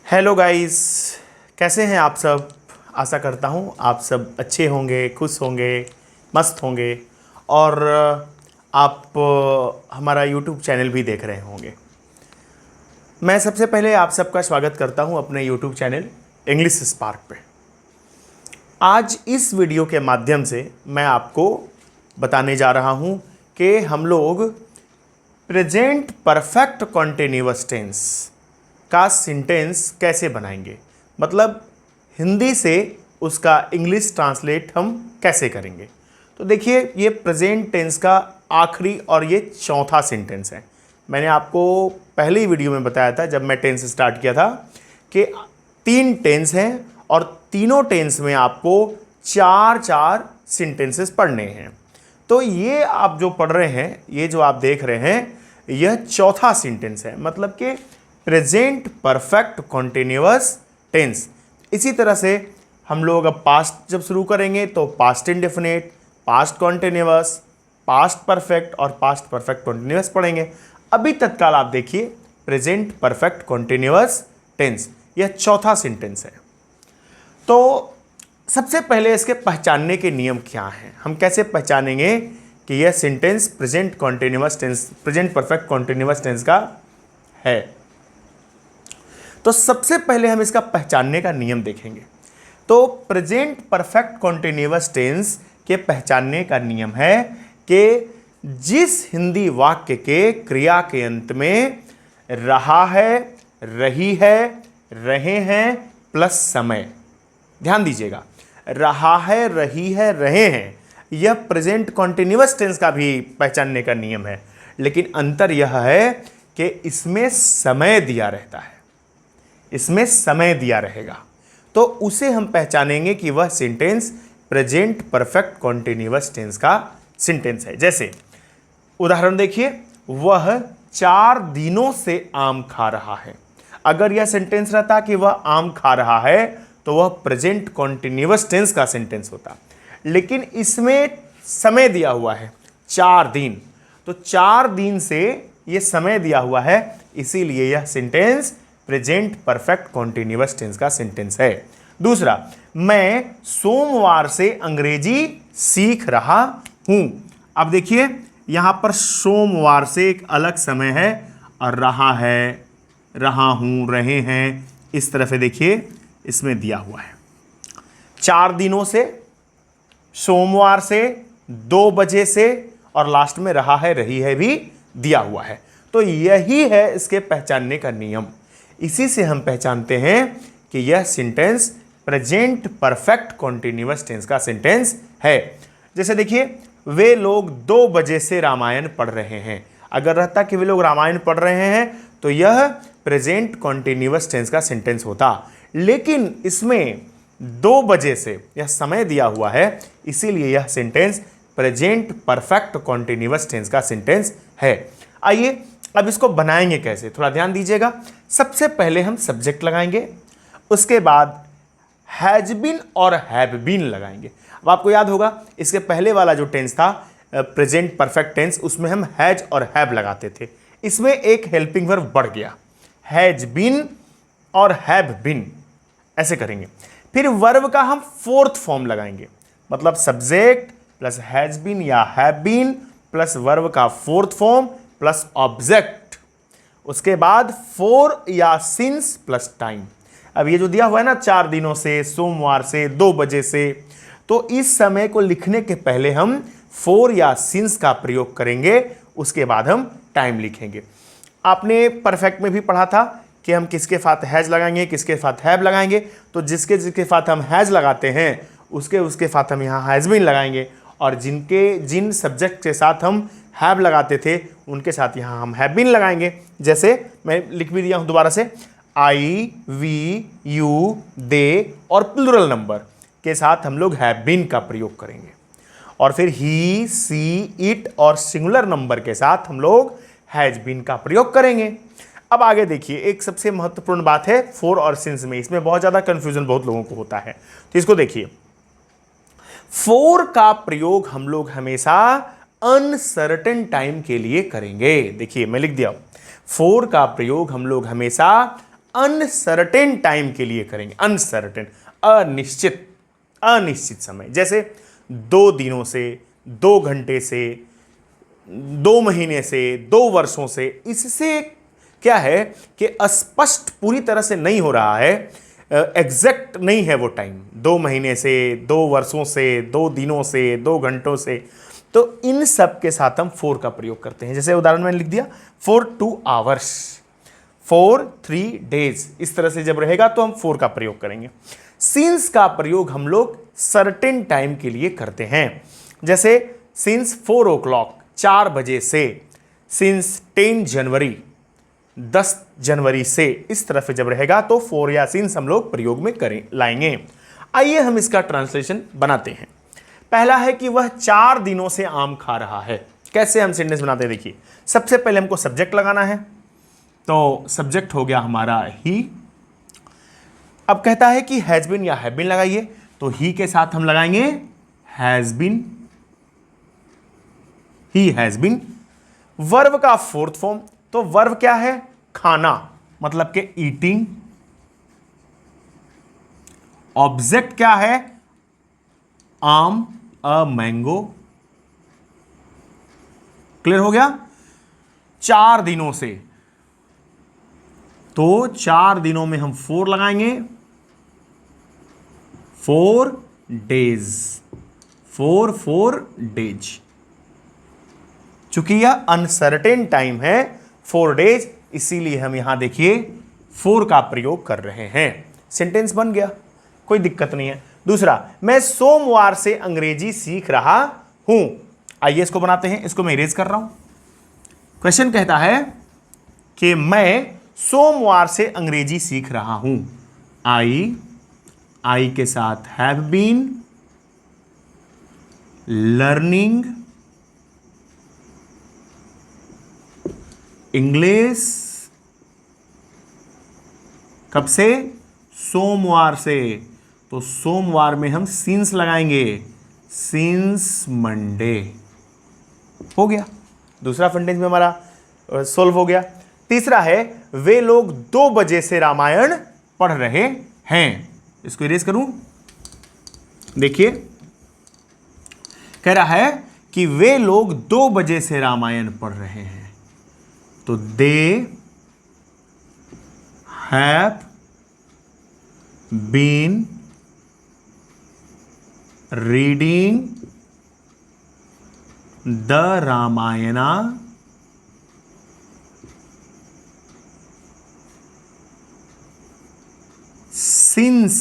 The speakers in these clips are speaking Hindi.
हेलो गाइस, कैसे हैं आप सब। आशा करता हूँ आप सब अच्छे होंगे, खुश होंगे, मस्त होंगे और आप हमारा यूट्यूब चैनल भी देख रहे होंगे। मैं सबसे पहले आप सबका स्वागत करता हूँ अपने यूट्यूब चैनल इंग्लिश स्पार्क पे। आज इस वीडियो के माध्यम से मैं आपको बताने जा रहा हूँ कि हम लोग प्रेजेंट परफेक्ट कॉन्टिन्यूअस टेंस का सेंटेंस कैसे बनाएंगे, मतलब हिंदी से उसका इंग्लिश ट्रांसलेट हम कैसे करेंगे। तो देखिए, ये प्रेजेंट टेंस का आखिरी और ये चौथा सेंटेंस है। मैंने आपको पहली वीडियो में बताया था जब मैं टेंस स्टार्ट किया था कि 3 टेंस हैं और तीनों टेंस में आपको 4 सेंटेंसेस पढ़ने हैं। तो ये आप जो पढ़ रहे हैं, ये जो आप देख रहे हैं, यह चौथा सेंटेंस है, मतलब कि प्रेजेंट परफेक्ट कॉन्टिन्यूअस टेंस। इसी तरह से हम लोग अब पास्ट जब शुरू करेंगे तो past indefinite, past continuous, past perfect और पास्ट परफेक्ट कॉन्टिन्यूअस पढ़ेंगे। अभी तत्काल आप देखिए प्रेजेंट परफेक्ट कॉन्टिन्यूअस टेंस, यह चौथा सेंटेंस है। तो सबसे पहले इसके पहचानने के नियम क्या हैं, हम कैसे पहचानेंगे कि यह sentence present continuous tense, present perfect continuous tense का है। तो सबसे पहले हम इसका पहचानने का नियम देखेंगे। तो प्रेजेंट परफेक्ट कॉन्टिन्यूअस टेंस के पहचानने का नियम है कि जिस हिंदी वाक्य के क्रिया के अंत में रहा है, रही है, रहे हैं प्लस समय, ध्यान दीजिएगा, रहा है, रही है, रहे हैं, यह प्रेजेंट कॉन्टिन्यूअस टेंस का भी पहचानने का नियम है। लेकिन अंतर यह है कि इसमें समय दिया रहता है, इसमें समय दिया रहेगा, तो उसे हम पहचानेंगे कि वह sentence present perfect continuous tense का सेंटेंस है। जैसे उदाहरण देखिए, वह 4 दिनों से आम खा रहा है। अगर यह सेंटेंस रहता कि वह आम खा रहा है तो वह प्रेजेंट कॉन्टिन्यूअस टेंस का सेंटेंस होता, लेकिन इसमें समय दिया हुआ है 4 दिन, तो 4 दिन से यह समय दिया हुआ है, इसीलिए यह sentence present perfect continuous tense का सेंटेंस है। दूसरा, मैं सोमवार से अंग्रेजी सीख रहा हूं। अब देखिए, यहां पर सोमवार से एक अलग समय है और रहा है, रहा हूं, रहे हैं, इस तरह से देखिए इसमें दिया हुआ है 4 दिनों से, सोमवार से, 2 बजे से और लास्ट में रहा है, रही है भी दिया हुआ है। तो यही है इसके पहचानने का नियम। इसी से हम पहचानते हैं कि यह sentence present perfect continuous tense का सेंटेंस है। जैसे देखिए, वे लोग 2 बजे से रामायण पढ़ रहे हैं। अगर रहता कि वे लोग रामायण पढ़ रहे हैं तो यह प्रेजेंट कॉन्टिन्यूअस टेंस का सेंटेंस होता, लेकिन इसमें 2 बजे से यह समय दिया हुआ है, इसीलिए यह sentence present perfect continuous tense का सेंटेंस है। आइए अब इसको बनाएंगे कैसे, थोड़ा ध्यान दीजिएगा। सबसे पहले हम सब्जेक्ट लगाएंगे, उसके बाद हैज बीन और हैव बीन लगाएंगे। अब आपको याद होगा इसके पहले वाला जो टेंस था प्रेजेंट परफेक्ट टेंस, उसमें हम हैज और हैव लगाते थे, इसमें एक हेल्पिंग वर्ब बढ़ गया, हैज बीन और हैव बीन, ऐसे करेंगे। फिर वर्ब का हम 4th फॉर्म लगाएंगे, मतलब सब्जेक्ट प्लस हैज बीन या हैव बीन प्लस वर्ब का 4th फॉर्म प्लस ऑब्जेक्ट, उसके बाद फॉर या सिंस प्लस टाइम। अब ये जो दिया हुआ है ना, 4 दिनों से, सोमवार से, 2 बजे से, तो इस समय को लिखने के पहले हम फॉर या सिंस का प्रयोग करेंगे, उसके बाद हम टाइम लिखेंगे। आपने परफेक्ट में भी पढ़ा था कि हम किसके साथ हैज लगाएंगे, किसके साथ हैव लगाएंगे। तो जिसके जिसके साथ हम हैज लगाते हैं उसके साथ हम यहाँ हैज बीन लगाएंगे, और जिन सब्जेक्ट के साथ हम हैव लगाते थे उनके साथ यहाँ हम हैव बीन लगाएंगे। जैसे मैं लिख भी दिया हूँ दोबारा से, आई, वी, यू, दे और प्लूरल नंबर के साथ हम लोग हैव बीन का प्रयोग करेंगे, और फिर ही, सी, इट और सिंगुलर नंबर के साथ हम लोग हैज बीन का प्रयोग करेंगे। अब आगे देखिए, एक सबसे महत्वपूर्ण बात है फॉर और सिंस में, इसमें बहुत ज़्यादा कंफ्यूजन बहुत लोगों को होता है, तो इसको देखिए। फॉर का प्रयोग हम लोग हमेशा अनसर्टेन टाइम के लिए करेंगे। देखिए मैं लिख दिया, फॉर का प्रयोग हम लोग हमेशा अनसर्टेन टाइम के लिए करेंगे। अनसर्टेन, अनिश्चित, अनिश्चित समय, जैसे 2 दिनों से, 2 घंटे से, 2 महीने से, 2 वर्षों से। इससे क्या है कि अस्पष्ट पूरी तरह से नहीं हो रहा है, एग्जैक्ट नहीं है वो टाइम, 2 महीने से, 2 वर्षों से, 2 दिनों से, 2 घंटों से। तो इन सब के साथ हम फोर का प्रयोग करते हैं। जैसे उदाहरण मैंने लिख दिया, फॉर 2 आवर्स, फॉर 3 डेज। इस तरह से जब रहेगा तो हम फोर का प्रयोग करेंगे। सिंस का प्रयोग हम लोग सर्टेन टाइम के लिए करते हैं। जैसे सिंस 4 o'clock, 4 बजे से, सिंस 10 जनवरी, 10 जनवरी से। इस तरह से जब रहेगा तो फोर या सिंस हम लोग प्रयोग में करें लाएंगे। आइए हम इसका ट्रांसलेशन बनाते हैं। पहला है कि वह 4 दिनों से आम खा रहा है। कैसे हम सेंटेंस बनाते हैं, देखिए। सबसे पहले हमको सब्जेक्ट लगाना है, तो सब्जेक्ट हो गया हमारा ही। अब कहता है कि हैज बीन या हैव बीन लगाइए, तो ही के साथ हम लगाएंगे has been, he has been. Verb का फोर्थ फॉर्म, तो वर्ब क्या है, खाना, मतलब के ईटिंग। ऑब्जेक्ट क्या है, आम, अ मैंगो। क्लियर हो गया। 4 दिनों से, तो 4 दिनों में हम 4 लगाएंगे, 4 डेज, 4 डेज। चूंकि यह अनसर्टेन टाइम है, 4 डेज, इसीलिए हम यहां देखिए 4 का प्रयोग कर रहे हैं। सेंटेंस बन गया, कोई दिक्कत नहीं है। दूसरा, मैं सोमवार से अंग्रेजी सीख रहा हूं। आइए इसको बनाते हैं, इसको मैं इरेज कर रहा हूं। क्वेश्चन कहता है कि मैं सोमवार से अंग्रेजी सीख रहा हूं। आई के साथ हैव बीन लर्निंग इंग्लिश। कब से, सोमवार से, तो सोमवार में हम सिंस लगाएंगे, सिंस मंडे। हो गया, दूसरा सेंटेंस में हमारा सोल्व हो गया। तीसरा है, वे लोग 2 बजे से रामायण पढ़ रहे हैं। इसको इरेज करूं, देखिए। कह रहा है कि वे लोग 2 बजे से रामायण पढ़ रहे हैं, तो they have been reading the Ramayana since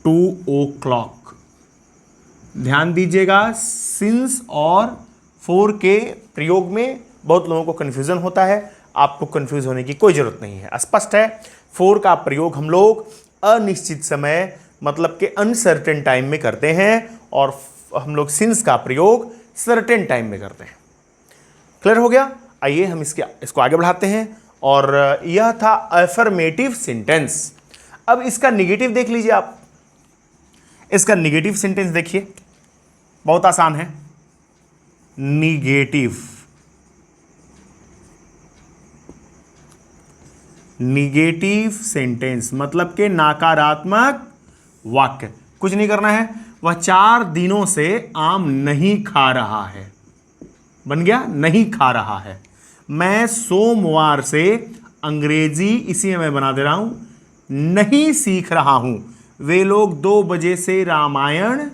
2 o'clock। ध्यान दीजिएगा, सिंस और 4 के प्रयोग में बहुत लोगों को कंफ्यूजन होता है। आपको कंफ्यूज होने की कोई जरूरत नहीं है, स्पष्ट है। 4 का प्रयोग हम लोग अनिश्चित समय, मतलब के अनसर्टेन टाइम में करते हैं, और हम लोग सिंस का प्रयोग सर्टेन टाइम में करते हैं। क्लियर हो गया। आइए हम इसको आगे बढ़ाते हैं। और यह था अफर्मेटिव सेंटेंस। अब इसका निगेटिव देख लीजिए आप। इसका निगेटिव सेंटेंस देखिए, बहुत आसान है। निगेटिव, निगेटिव सेंटेंस मतलब के नकारात्मक वाक्य। कुछ नहीं करना है, वह 4 दिनों से आम नहीं खा रहा है। बन गया, नहीं खा रहा है। मैं सोमवार से अंग्रेजी, इसी में मैं बना दे रहा हूं, नहीं सीख रहा हूं। वे लोग 2 बजे से रामायण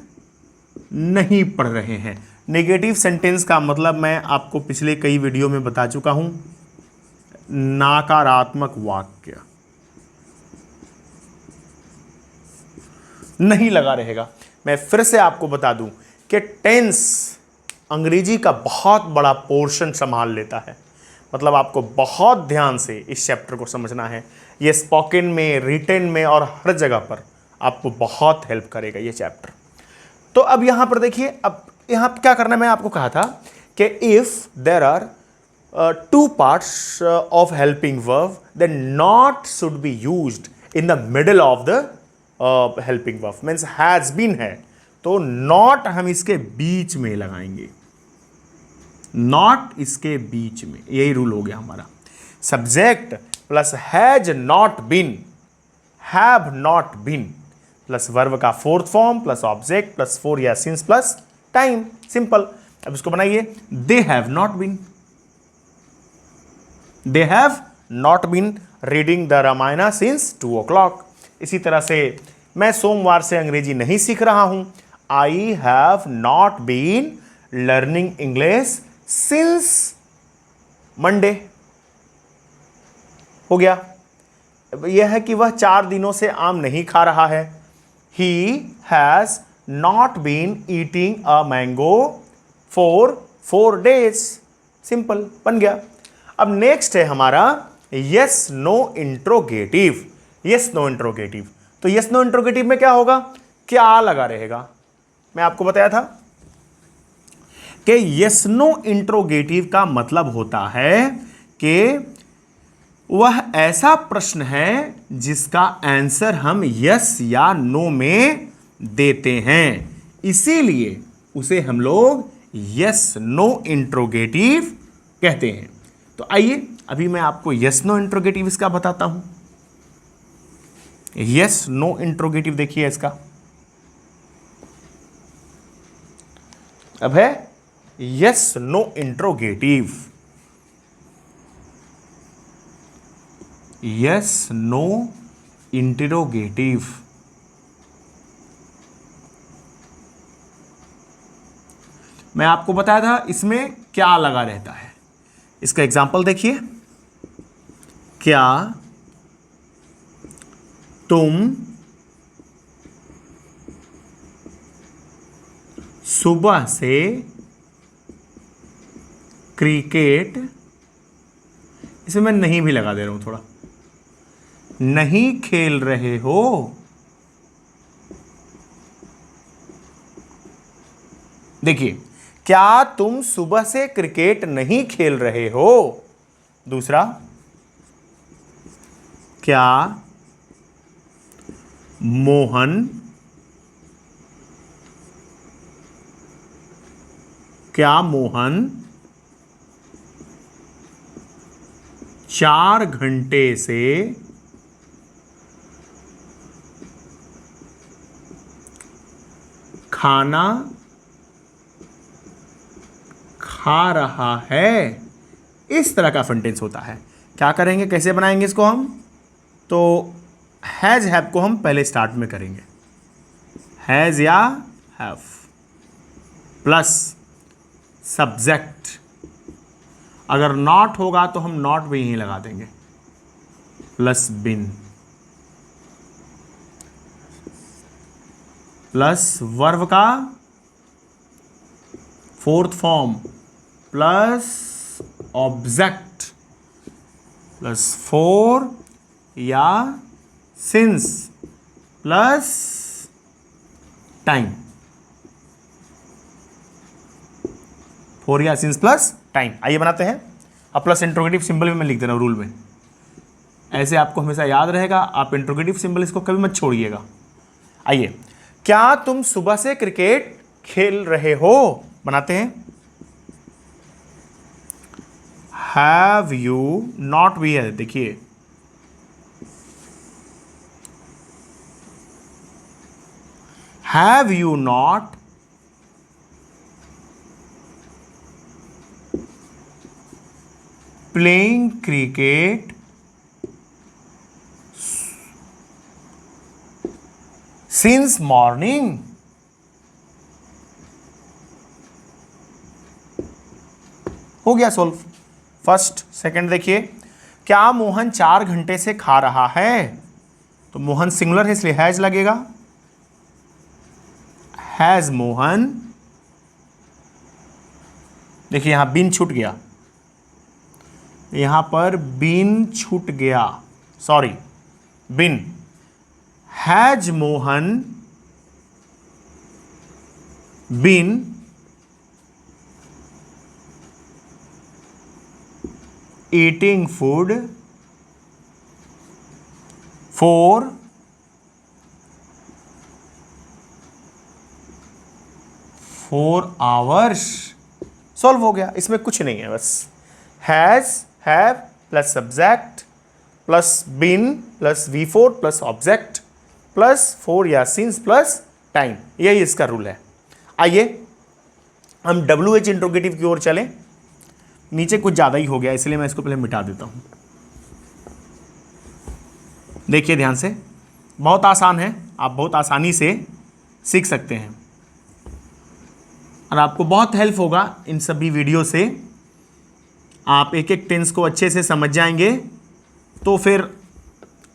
नहीं पढ़ रहे हैं। नेगेटिव सेंटेंस का मतलब मैं आपको पिछले कई वीडियो में बता चुका हूं, नकारात्मक वाक्य नहीं लगा रहेगा। मैं फिर से आपको बता दूं कि टेंस अंग्रेजी का बहुत बड़ा पोर्शन संभाल लेता है। मतलब आपको बहुत ध्यान से इस चैप्टर को समझना है। ये स्पोकन में, रिटन में और हर जगह पर आपको बहुत हेल्प करेगा ये चैप्टर। तो अब यहां पर देखिए, अब यहां क्या करना, मैं आपको कहा था कि if there are 2 parts of helping verb, then not should be used in the middle of the helping verb. Means has been है, तो not हम इसके बीच में लगाएंगे, not इसके बीच में। यही रूल हो गया हमारा। Subject plus has not been, have not been plus verb का fourth form plus object plus for या सिंस प्लस टाइम, सिंपल। अब इसको बनाइए, they have not been, they have not been reading the Ramayana since 2 o'clock। इसी तरह से मैं सोमवार से अंग्रेजी नहीं सीख रहा हूं, I have not been learning English since Monday. हो गया। यह है कि वह 4 दिनों से आम नहीं खा रहा है, he has not been eating a mango for 4 days, simple, बन गया। अब नेक्स्ट है हमारा yes no interrogative. Yes no interrogative, तो यस नो इंट्रोगेटिव में क्या होगा, क्या लगा रहेगा। मैं आपको बताया था कि यस नो इंट्रोगेटिव का मतलब होता है कि वह ऐसा प्रश्न है जिसका आंसर हम यस या नो में देते हैं, इसीलिए उसे हम लोग यस नो इंट्रोगेटिव कहते हैं। तो आइए अभी मैं आपको यस नो इंट्रोगेटिव इसका बताता हूं। यस नो इंट्रोगेटिव देखिए इसका, अब है yes no interrogative. Yes no interrogative, मैं आपको बताया था इसमें क्या लगा रहता है। इसका एग्जाम्पल देखिए, क्या तुम सुबह से क्रिकेट, इसमें मैं नहीं भी लगा दे रहा हूं थोड़ा, नहीं खेल रहे हो। देखिए, क्या तुम सुबह से क्रिकेट नहीं खेल रहे हो। दूसरा, क्या मोहन क्या मोहन 4 घंटे से खाना खा रहा है। इस तरह का सेंटेंस होता है। क्या करेंगे, कैसे बनाएंगे इसको हम, तो हैज हैव को हम पहले स्टार्ट में करेंगे, हैज या हैव प्लस सब्जेक्ट, अगर नॉट होगा तो हम नॉट भी यहीं लगा देंगे, प्लस बिन प्लस वर्ब का fourth form plus object plus for या सिंस प्लस टाइम, फोर या सिंस प्लस टाइम। आइए बनाते हैं। अब प्लस इंट्रोगेटिव सिंबल भी मैं लिख दे रहा हूं रूल में, ऐसे आपको हमेशा याद रहेगा। आप इंट्रोगेटिव सिंबल इसको कभी मत छोड़िएगा। आइए, क्या तुम सुबह से क्रिकेट खेल रहे हो, बनाते हैं। हैव यू नॉट भी है, देखिए have you not playing cricket since morning. हो गया सोल्व। फर्स्ट सेकंड देखिए, क्या मोहन 4 घंटे से खा रहा है, तो मोहन सिंगुलर है इसलिए हैज लगेगा, हैज मोहन। देखिए यहां बिन छूट गया, यहां पर बिन छूट गया, sorry been. Has Mohan been eating food for 4 hours। Solve हो गया, इसमें कुछ नहीं है, बस has have plus subject plus been plus V4 plus object plus 4 या सिंस प्लस टाइम, यही इसका रूल है। आइए हम WH इंट्रोगेटिव की ओर चलें। नीचे कुछ ज़्यादा ही हो गया, इसलिए मैं इसको पहले मिटा देता हूँ। देखिए ध्यान से, बहुत आसान है, आप बहुत आसानी से सीख सकते हैं और आपको बहुत हेल्प होगा इन सभी वीडियो से। आप एक एक टेंस को अच्छे से समझ जाएंगे तो फिर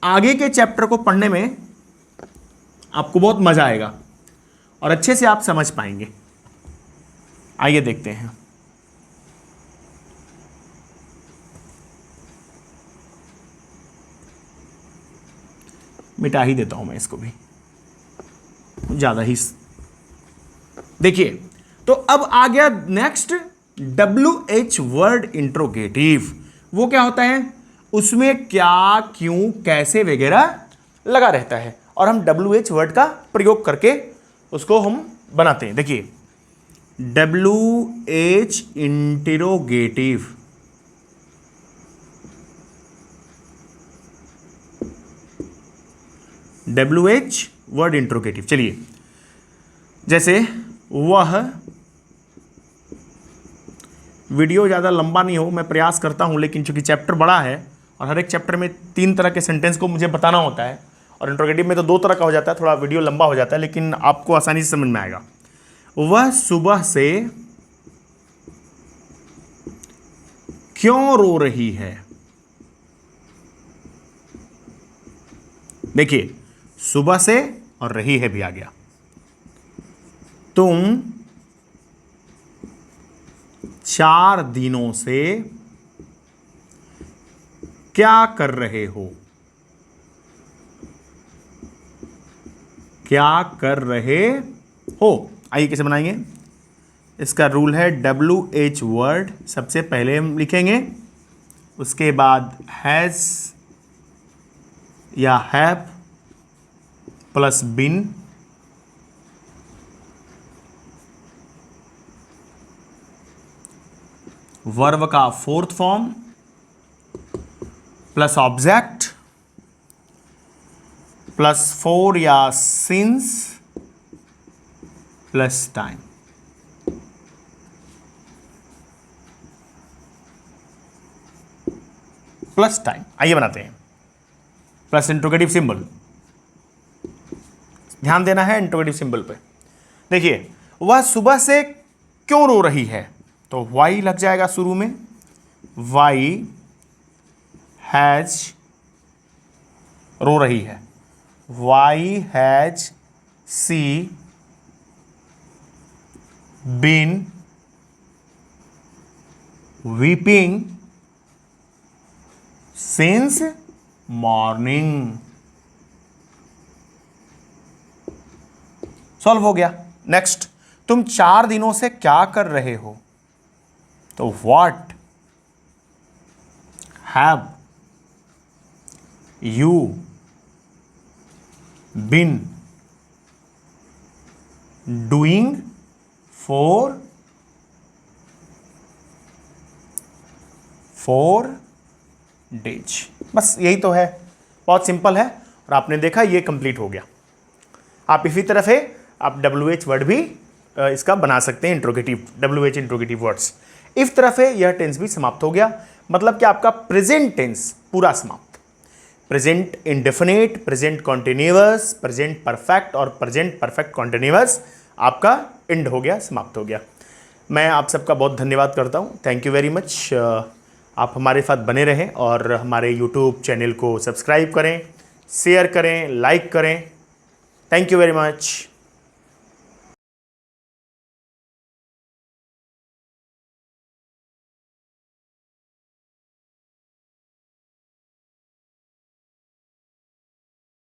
आगे के चैप्टर को पढ़ने में आपको बहुत मज़ा आएगा और अच्छे से आप समझ पाएंगे। आइए देखते हैं। मिटा ही देता हूं मैं इसको भी, ज़्यादा ही। देखिए तो अब आ गया नेक्स्ट WH वर्ड इंट्रोगेटिव। वो क्या होता है, उसमें क्या क्यों कैसे वगैरह लगा रहता है और हम WH वर्ड का प्रयोग करके उसको हम बनाते हैं। देखिए WH interrogative, WH word interrogative. चलिए, जैसे वह, वीडियो ज़्यादा लंबा नहीं हो, मैं प्रयास करता हूँ, लेकिन चूंकि चैप्टर बड़ा है और हर एक चैप्टर में 3 तरह के सेंटेंस को मुझे बताना होता है और इंट्रोगेटिव में तो 2 तरह का हो जाता है, थोड़ा वीडियो लंबा हो जाता है, लेकिन आपको आसानी से समझ में आएगा। वह सुबह से क्यों रो रही है। देखिए सुबह से और रही है भी आ गया। तुम 4 दिनों से क्या कर रहे हो। क्या कर रहे हो, आइए कैसे बनाएंगे। इसका रूल है WH वर्ड सबसे पहले हम लिखेंगे, उसके बाद हैज या हैव प्लस बिन, वर्ब का 4th form plus object plus 4 या since plus time. Plus time, आइए बनाते हैं। प्लस इंट्रोगेटिव सिंबल, ध्यान देना है इंट्रोगेटिव सिंबल पे। देखिए वह सुबह से क्यों रो रही है, तो वाई लग जाएगा शुरू में। वाई हैज, रो रही है, why has she been weeping since morning. Solve हो गया। नेक्स्ट, तुम 4 दिनों से क्या कर रहे हो, तो what have you been doing for 4 days. बस यही तो है, बहुत सिंपल है और आपने देखा ये कंप्लीट हो गया। आप इसी तरह से आप WH वर्ड भी इसका बना सकते हैं, इंट्रोगेटिव WH इंट्रोगेटिव वर्ड्स। इस तरह से यह टेंस भी समाप्त हो गया, मतलब कि आपका प्रेजेंट टेंस पूरा समाप्त। Present indefinite, present continuous, present perfect और प्रेजेंट परफेक्ट कॉन्टिन्यूअस आपका एंड हो गया, समाप्त हो गया। मैं आप सबका बहुत धन्यवाद करता हूँ, थैंक यू वेरी मच। आप हमारे साथ बने रहें और हमारे YouTube चैनल को सब्सक्राइब करें, शेयर करें, लाइक करें। Thank you very much.